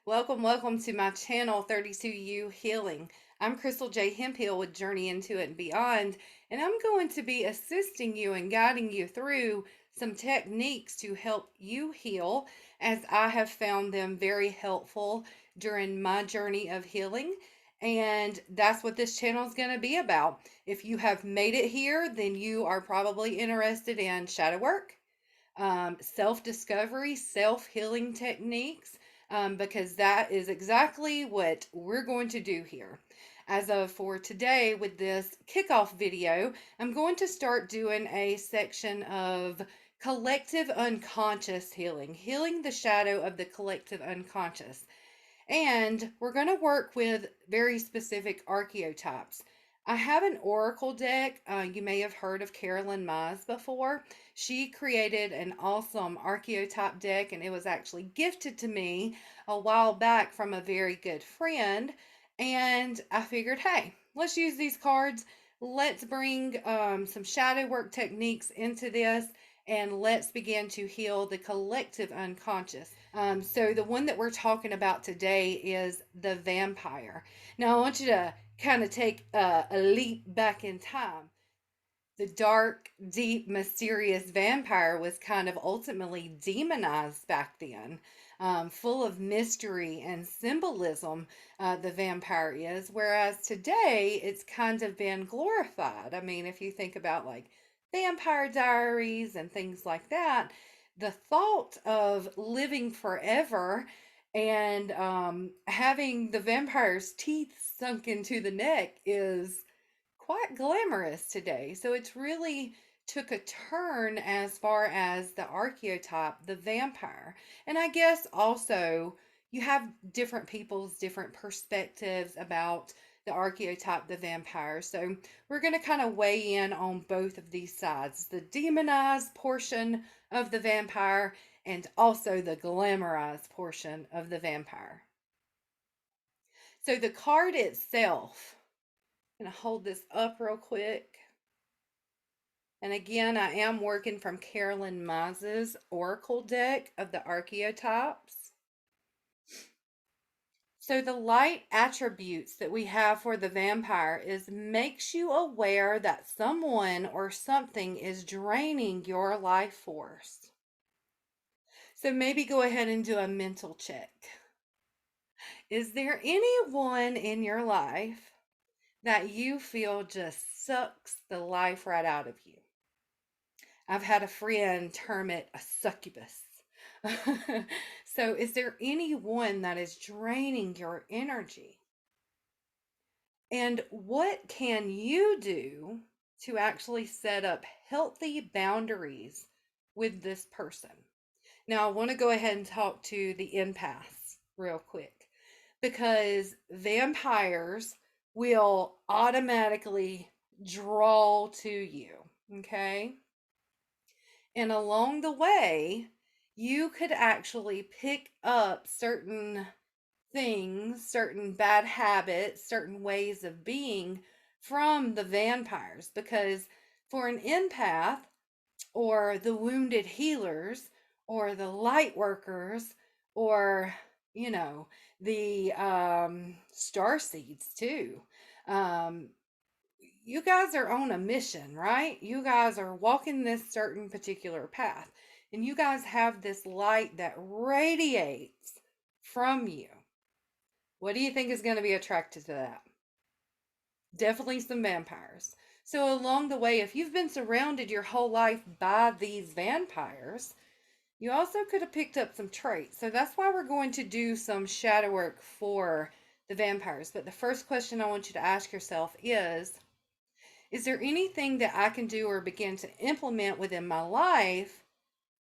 Welcome to my channel, 32U Healing. I'm Crystal J. Hemphill with Journey Into It and Beyond, and I'm going to be assisting you and guiding you through some techniques to help you heal, as I have found them very helpful during my journey of healing. And that's what this channel is going to be about. If you have made it here, then you are probably interested in shadow work, self discovery, self healing techniques, because that is exactly what we're going to do here. As of for today, with this kickoff video, I'm going to start doing a section of collective unconscious healing, healing the shadow of the collective unconscious. And we're going to work with very specific archetypes. I have an oracle deck. You may have heard of Carolyn Mize before. She created an awesome archetype deck, and it was actually gifted to me a while back from a very good friend. And I figured, hey, let's use these cards. Let's bring some shadow work techniques into this, and let's begin to heal the collective unconscious. So the one that we're talking about today is the vampire. Now I want you to kind of take a leap back in time. The dark, deep, mysterious vampire was kind of ultimately demonized back then, full of mystery and symbolism. The vampire is, whereas today it's kind of been glorified. I mean, if you think about like Vampire Diaries and things like that, the thought of living forever and having the vampire's teeth sunk into the neck is quite glamorous today. So it's really took a turn as far as the archetype, the vampire. And I guess also you have different people's different perspectives about the archetype, the vampire. So we're going to kind of weigh in on both of these sides, the demonized portion of the vampire and also the glamorized portion of the vampire. So the card itself, I'm going to hold this up real quick. And again, I am working from Carolyn Mize's Oracle deck of the archetypes. So the light attributes that we have for the vampire is makes you aware that someone or something is draining your life force. So maybe go ahead and do a mental check. Is there anyone in your life that you feel just sucks the life right out of you? I've had a friend term it a succubus. So, is there anyone that is draining your energy? And what can you do to actually set up healthy boundaries with this person? Now, I want to go ahead and talk to the empaths real quick, because vampires will automatically draw to you, okay? And along the way, you could actually pick up certain things, certain bad habits, certain ways of being from the vampires. Because for an empath, or the wounded healers, or the light workers, or, you know, the star seeds too. Um, you guys are on a mission, right? You guys are walking this certain particular path, and you guys have this light that radiates from you. What do you think is going to be attracted to that? Definitely some vampires. So, along the way, if you've been surrounded your whole life by these vampires, you also could have picked up some traits. So, that's why we're going to do some shadow work for the vampires. But the first question I want you to ask yourself is there anything that I can do or begin to implement within my life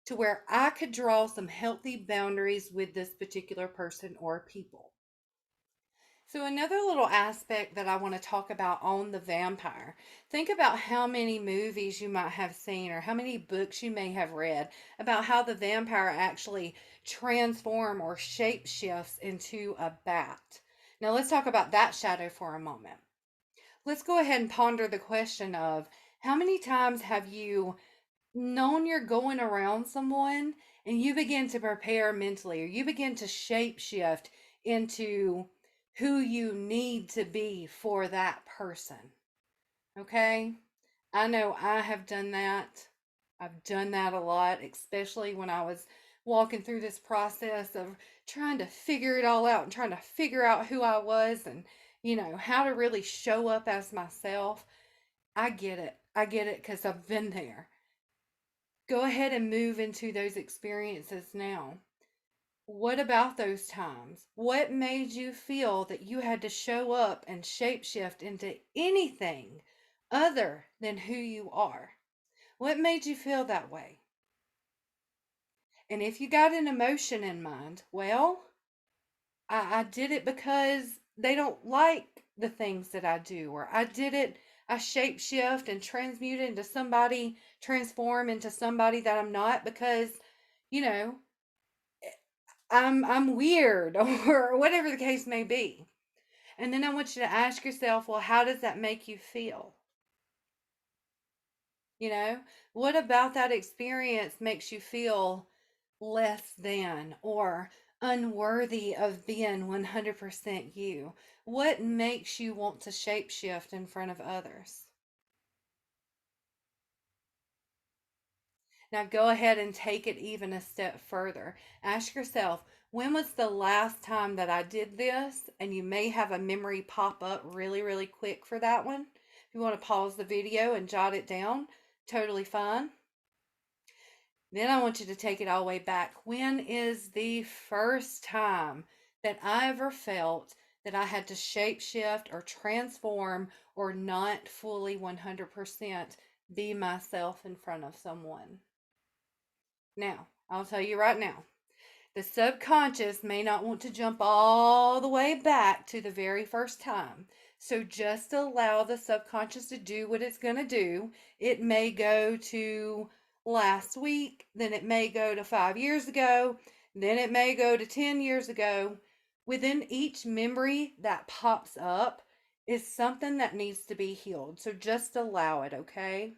to where I could draw some healthy boundaries with this particular person or people? So, another little aspect that I want to talk about on the vampire, think about how many movies you might have seen or how many books you may have read about how the vampire actually transform or shape shifts into a bat. Now, let's talk about that shadow for a moment. Let's go ahead and ponder the question of how many times have you known you're going around someone and you begin to prepare mentally, or you begin to shape shift into who you need to be for that person. Okay? I know I have done that. I've done that a lot, especially when I was walking through this process of trying to figure it all out and trying to figure out who I was and, how to really show up as myself. I get it. I get it because I've been there. Go ahead and move into those experiences now. What about those times? What made you feel that you had to show up and shapeshift into anything other than who you are? What made you feel that way? And if you got an emotion in mind, well, I did it because they don't like the things that I do, or I shapeshift and transmute into somebody, transform into somebody that I'm not because, you know, I'm weird or whatever the case may be. And then I want you to ask yourself, well, how does that make you feel? You know, what about that experience makes you feel less than or unworthy of being 100% you? What makes you want to shapeshift in front of others? Now go ahead and take it even a step further. Ask yourself, when was the last time that I did this? And you may have a memory pop up really, really quick for that one. If you want to pause the video and jot it down, totally fine. Then I want you to take it all the way back. When is the first time that I ever felt that I had to shapeshift or transform or not fully 100% be myself in front of someone? Now, I'll tell you right now, the subconscious may not want to jump all the way back to the very first time. So just allow the subconscious to do what it's going to do. It may go to last week, then it may go to 5 years ago, then it may go to 10 years ago. Within each memory that pops up is something that needs to be healed. So just allow it, okay?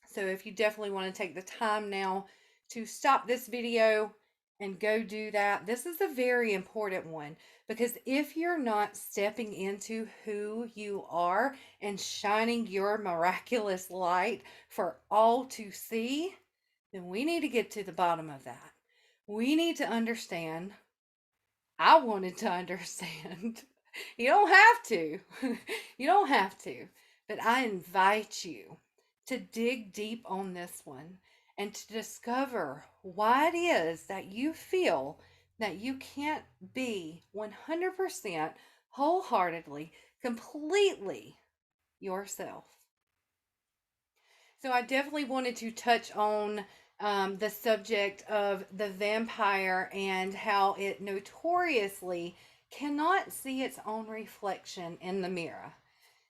So if you definitely want to take the time now to stop this video and go do that, this is a very important one because if you're not stepping into who you are and shining your miraculous light for all to see, then we need to get to the bottom of that. We need to understand. I wanted to understand. You don't have to. You don't have to. But I invite you to dig deep on this one and to discover why it is that you feel that you can't be 100% wholeheartedly, completely yourself. So I definitely wanted to touch on the subject of the vampire and how it notoriously cannot see its own reflection in the mirror.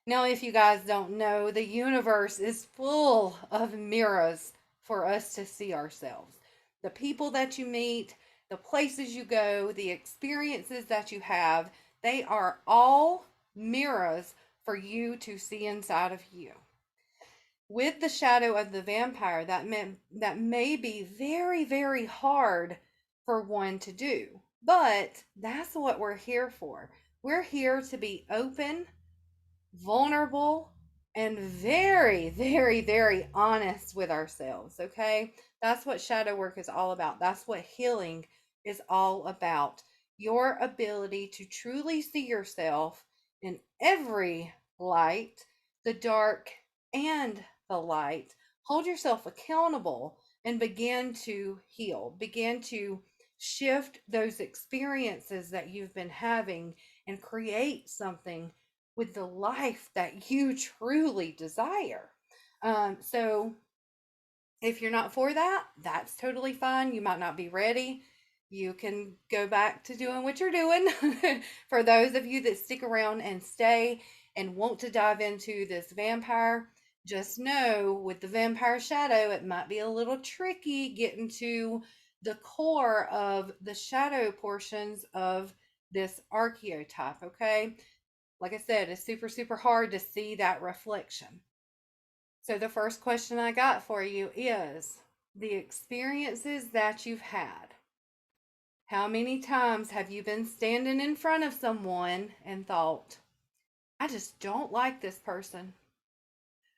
Now, if you guys don't know, the universe is full of mirrors for us to see ourselves. The people that you meet, the places you go, the experiences that you have, they are all mirrors for you to see inside of you. With the shadow of the vampire, that may be very, very hard for one to do. But that's what we're here for. We're here to be open, vulnerable, and very, very, very honest with ourselves. Okay, that's what shadow work is all about. That's what healing is all about. Your ability to truly see yourself in every light, the dark and the light. Hold yourself accountable and begin to heal, begin to shift those experiences that you've been having and create something with the life that you truly desire. So if you're not for that, that's totally fine. You might not be ready. You can go back to doing what you're doing. For those of you that stick around and stay and want to dive into this vampire, just know with the vampire shadow, it might be a little tricky getting to the core of the shadow portions of this archetype, okay? Like I said, it's super, super hard to see that reflection. So, the first question I got for you is the experiences that you've had. How many times have you been standing in front of someone and thought, I just don't like this person.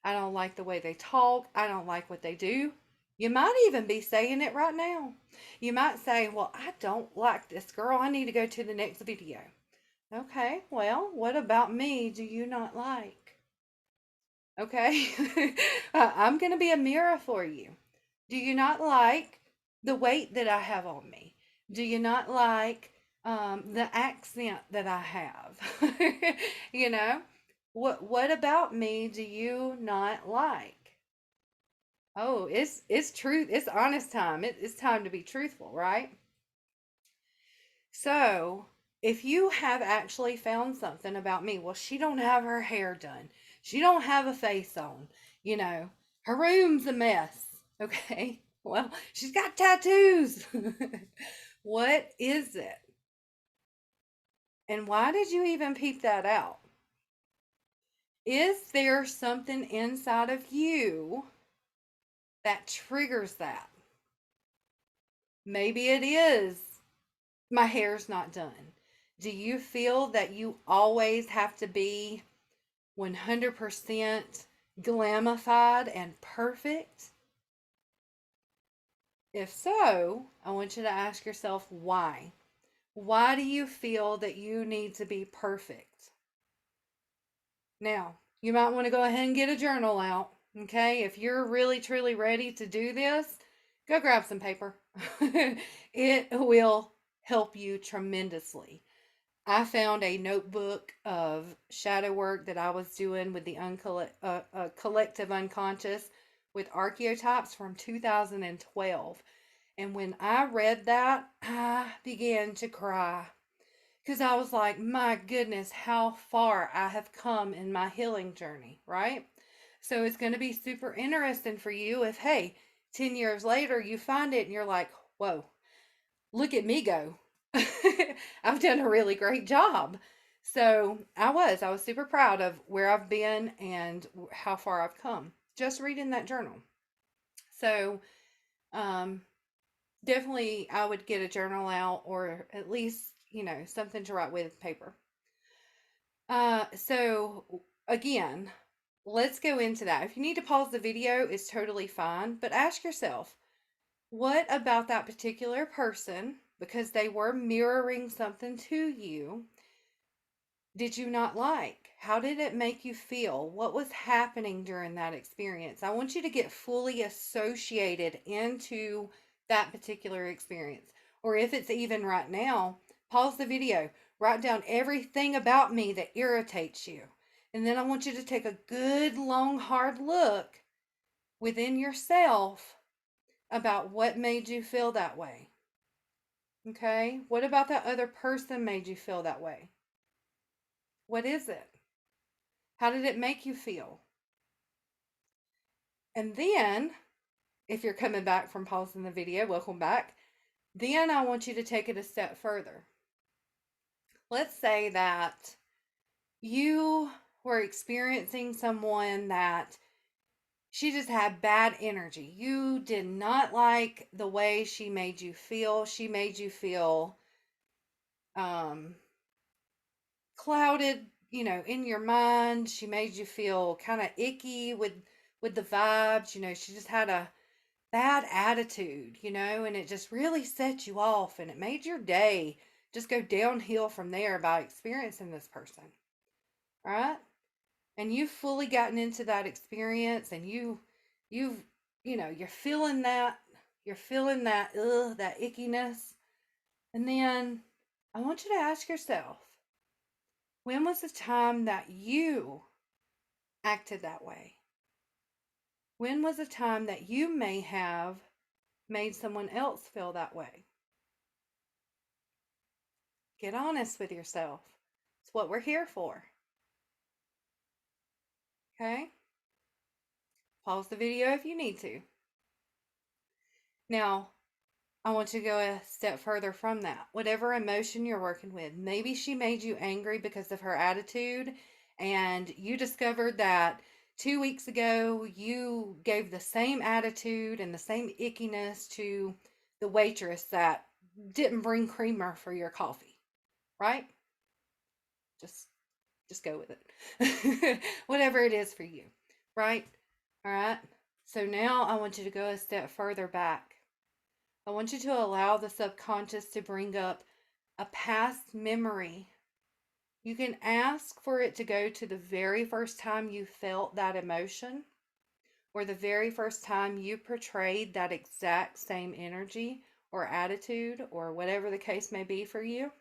I don't like the way they talk. I don't like what they do. You might even be saying it right now. You might say, well, I don't like this girl. I need to go to the next video. Okay, well, what about me do you not like? Okay, I'm going to be a mirror for you. Do you not like the weight that I have on me? Do you not like the accent that I have? you know, what about me do you not like? Oh, it's truth. It's honest time. It's time to be truthful, right? So, if you have actually found something about me, well, she don't have her hair done. She don't have a face on. You know, her room's a mess. Okay? Well, she's got tattoos. What is it? And why did you even peep that out? Is there something inside of you that triggers that? Maybe it is my hair's not done. Do you feel that you always have to be 100% glamified and perfect? If so, I want you to ask yourself why. Why do you feel that you need to be perfect? Now, you might want to go ahead and get a journal out. Okay, if you're really truly ready to do this, go grab some paper. It will help you tremendously. I found a notebook of shadow work that I was doing with the collective unconscious with archetypes from 2012. And when I read that, I began to cry because I was like, my goodness, how far I have come in my healing journey, right? So it's going to be super interesting for you if, hey, 10 years later, you find it and you're like, whoa, look at me go. I've done a really great job. So I was super proud of where I've been and how far I've come just reading that journal. So, um, definitely I would get a journal out or at least, something to write with paper. So again, let's go into that. If you need to pause the video, it's totally fine, but ask yourself, what about that particular person, because they were mirroring something to you, did you not like? How did it make you feel? What was happening during that experience? I want you to get fully associated into that particular experience. Or if it's even right now, pause the video, write down everything about me that irritates you. And then I want you to take a good, long, hard look within yourself about what made you feel that way. Okay? What about that other person made you feel that way? What is it? How did it make you feel? And then, if you're coming back from pausing the video, welcome back. Then I want you to take it a step further. Let's say that you were experiencing someone that she just had bad energy. You did not like the way she made you feel. She made you feel um, clouded, in your mind. She made you feel kind of icky with the vibes. She just had a bad attitude, and it just really set you off and it made your day just go downhill from there by experiencing this person. Right? And you've fully gotten into that experience and you've you're feeling that that ickiness. And then I want you to ask yourself, when was the time that you acted that way? When was the time that you may have made someone else feel that way? Get honest with yourself. It's what we're here for. Okay? Pause the video if you need to. Now, I want you to go a step further from that. Whatever emotion you're working with, maybe she made you angry because of her attitude, and you discovered that 2 weeks ago you gave the same attitude and the same ickiness to the waitress that didn't bring creamer for your coffee, right? Just just go with it. Whatever it is for you, right? All right. So now I want you to go a step further back. I want you to allow the subconscious to bring up a past memory. You can ask for it to go to the very first time you felt that emotion, or the very first time you portrayed that exact same energy or attitude or whatever the case may be for you.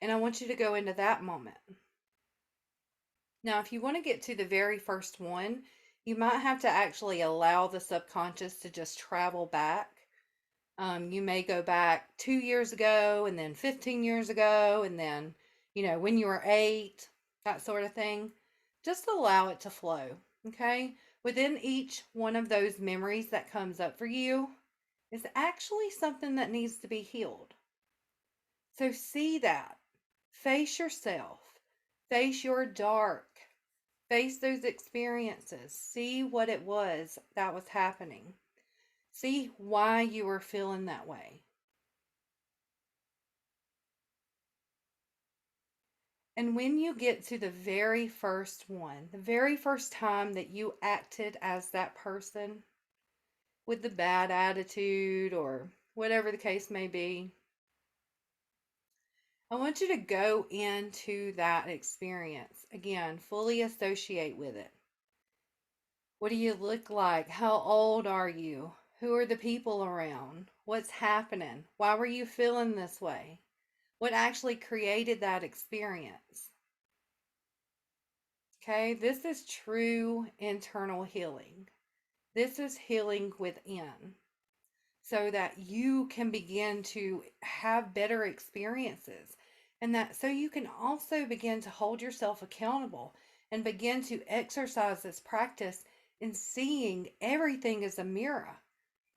And I want you to go into that moment. Now, if you want to get to the very first one, you might have to actually allow the subconscious to just travel back. You may go back 2 years ago, and then 15 years ago, and then, when you were 8, that sort of thing. Just allow it to flow, okay? Within each one of those memories that comes up for you is actually something that needs to be healed. So see that. Face yourself. Face your dark. Face those experiences. See what it was that was happening. See why you were feeling that way. And when you get to the very first one, the very first time that you acted as that person with the bad attitude or whatever the case may be, I want you to go into that experience. Again, fully associate with it. What do you look like? How old are you? Who are the people around? What's happening? Why were you feeling this way? What actually created that experience? Okay, this is true internal healing. This is healing within so that you can begin to have better experiences, and that so you can also begin to hold yourself accountable and begin to exercise this practice in seeing everything as a mirror,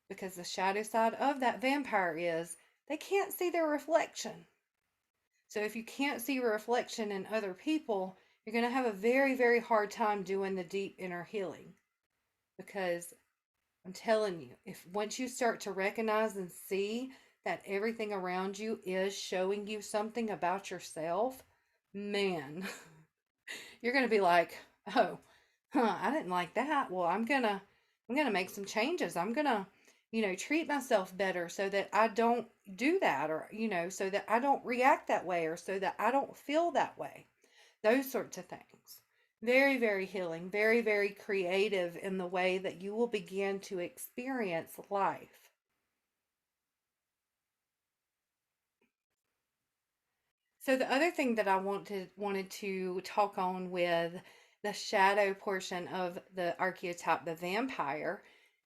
because the shadow side of that vampire is they can't see their reflection. So if you can't see your reflection in other people, you're going to have a very, very hard time doing the deep inner healing, because I'm telling you, if once you start to recognize and see that everything around you is showing you something about yourself, man, you're going to be like, "Oh, I didn't like that. Well, I'm going to make some changes. I'm going to, treat myself better so that I don't do that, or, so that I don't react that way, or so that I don't feel that way." Those sorts of things. Very, very healing, very, very creative in the way that you will begin to experience life. So the other thing that I wanted to talk on with the shadow portion of the archetype, the vampire,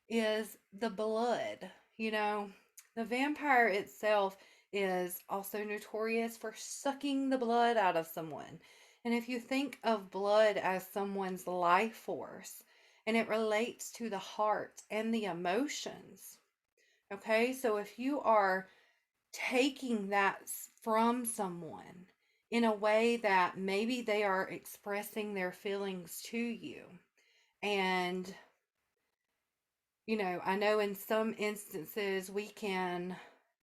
is the blood. The vampire itself is also notorious for sucking the blood out of someone. And if you think of blood as someone's life force, and it relates to the heart and the emotions, okay? So if you are taking that from someone in a way that maybe they are expressing their feelings to you, and I know in some instances we can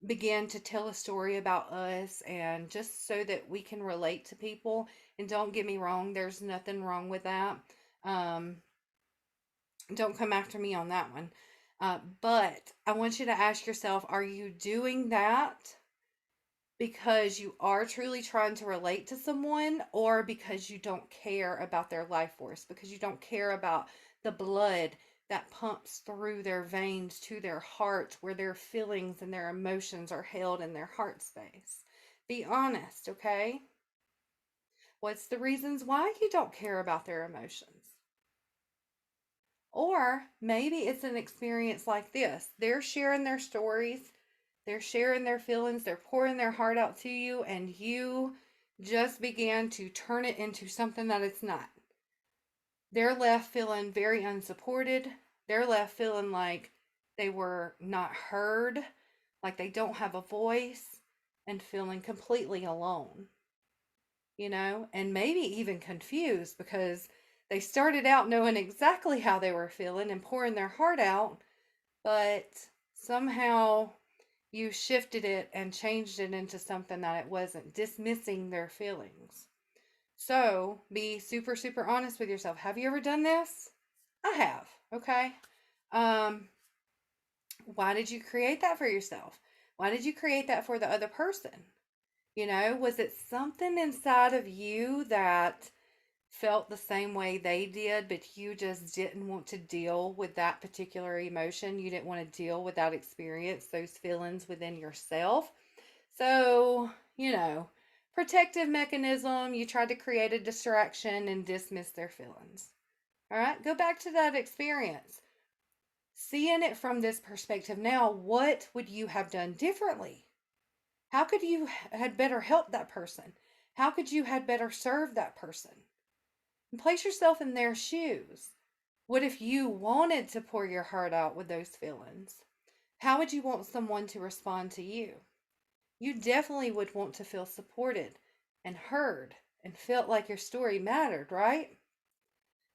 begin to tell a story about us, and just so that we can relate to people. And don't get me wrong, there's nothing wrong with that. Um, don't come after me on that one. But I want you to ask yourself, are you doing that because you are truly trying to relate to someone, or because you don't care about their life force, because you don't care about the blood that pumps through their veins to their heart, where their feelings and their emotions are held in their heart space? Be honest, okay? What's the reasons why you don't care about their emotions? Or maybe it's an experience like this. They're sharing their stories, they're sharing their feelings, they're pouring their heart out to you, and you just began to turn it into something that it's not. They're left feeling very unsupported. They're left feeling like they were not heard, like they don't have a voice, and feeling completely alone, and maybe even confused, because they started out knowing exactly how they were feeling and pouring their heart out, but somehow, you shifted it and changed it into something that it wasn't, dismissing their feelings. So be super, super honest with yourself. Have you ever done this? I have. Okay. Um, why did you create that for yourself? Why did you create that for the other person? Was it something inside of you that felt the same way they did, but you just didn't want to deal with that particular emotion? You didn't want to deal with that experience, those feelings within yourself. So, protective mechanism, you tried to create a distraction and dismiss their feelings. All right, go back to that experience. Seeing it from this perspective now, what would you have done differently? How could you had better help that person? How could you had better serve that person? And place yourself in their shoes. What if you wanted to pour your heart out with those feelings? How would you want someone to respond to you? You definitely would want to feel supported and heard and felt like your story mattered, right?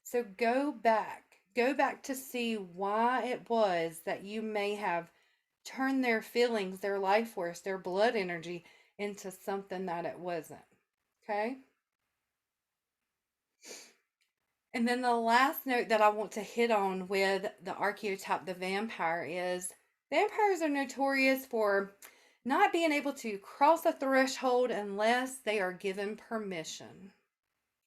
So go back to see why it was that you may have turned their feelings, their life force, their blood energy into something that it wasn't. Okay? And then the last note that I want to hit on with the archetype, the vampire, is vampires are notorious for not being able to cross a threshold unless they are given permission.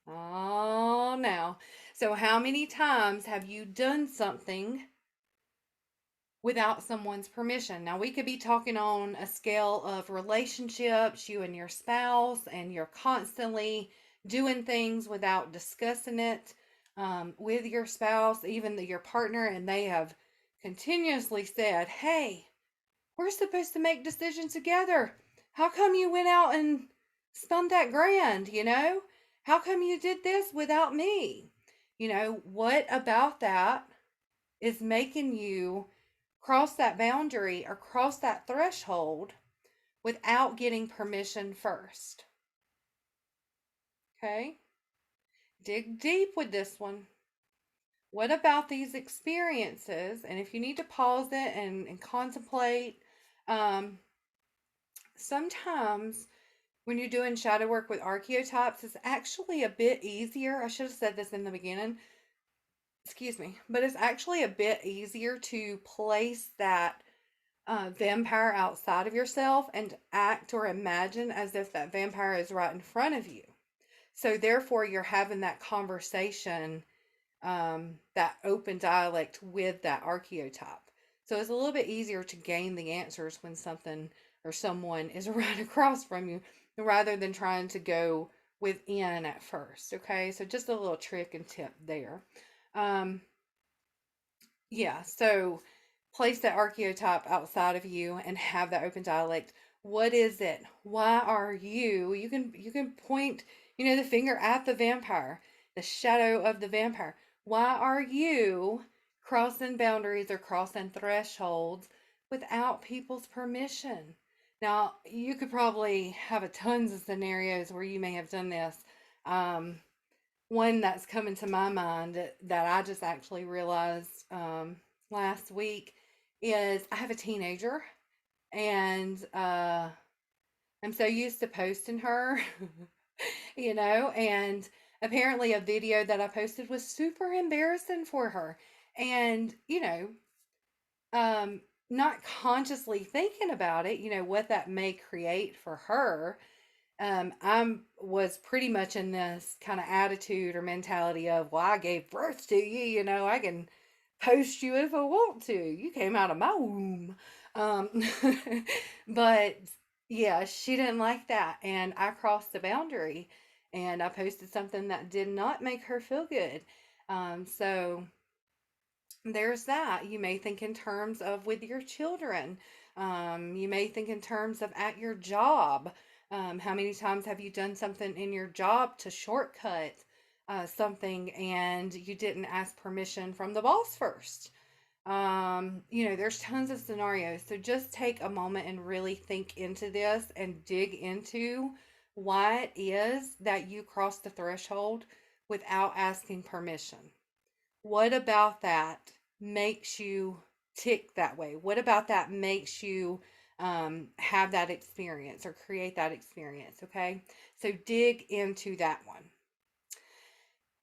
Oh, now. So, how many times have you done something without someone's permission? Now, we could be talking on a scale of relationships, you and your spouse, and you're constantly doing things without discussing it with your spouse, even your partner, and they have continuously said, "Hey, we're supposed to make decisions together. How come you went out and spent that grand? How come you did this without me? What about that is making you cross that boundary or cross that threshold without getting permission first?" Okay? Dig deep with this one. What about these experiences? And if you need to pause it and contemplate, um, sometimes when you're doing shadow work with archetypes, it's actually a bit easier. I should have said this in the beginning. Excuse me. But it's actually a bit easier to place that vampire outside of yourself and act or imagine as if that vampire is right in front of you. So, therefore, you're having that conversation, that open dialect with that archetype. So, it's a little bit easier to gain the answers when something or someone is right across from you rather than trying to go within at first. Okay, so just a little trick and tip there. Um, yeah, so place that archetype outside of you and have that open dialect. What is it? Why are you can point, the finger at the vampire, the shadow of the vampire. Why are you crossing boundaries or crossing thresholds without people's permission? Now, you could probably have a tons of scenarios where you may have done this. Um, One that's coming to my mind that I just actually realized last week is I have a teenager, and I'm so used to posting her, and apparently a video that I posted was super embarrassing for her. And, um, not consciously thinking about it, what that may create for her. I was pretty much in this kind of attitude or mentality of, well, I gave birth to you, I can post you if I want to. You came out of my womb. Um, but yeah, she didn't like that. And I crossed the boundary and I posted something that did not make her feel good. So there's that. You may think in terms of with your children. You may think in terms of at your job. How many times have you done something in your job to shortcut something and you didn't ask permission from the boss first? There's tons of scenarios. So just take a moment and really think into this and dig into why it is that you cross the threshold without asking permission. What about that makes you tick that way? What about that makes you have that experience or create that experience. Okay, so dig into that one.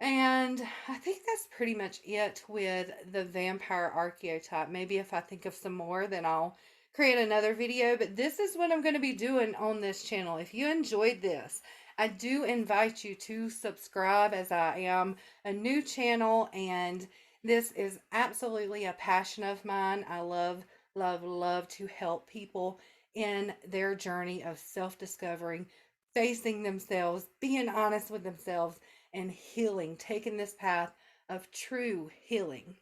And I think that's pretty much it with the vampire archetype. Maybe if I think of some more, then I'll create another video. But this is what I'm going to be doing on this channel. If you enjoyed this, I do invite you to subscribe, as I am a new channel and this is absolutely a passion of mine. I love, love, love to help people in their journey of self discovering, facing themselves, being honest with themselves, and healing, taking this path of true healing.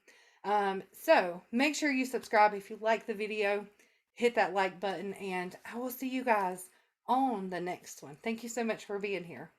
So make sure you subscribe if you like the video, hit that like button, and I will see you guys on the next one. Thank you so much for being here.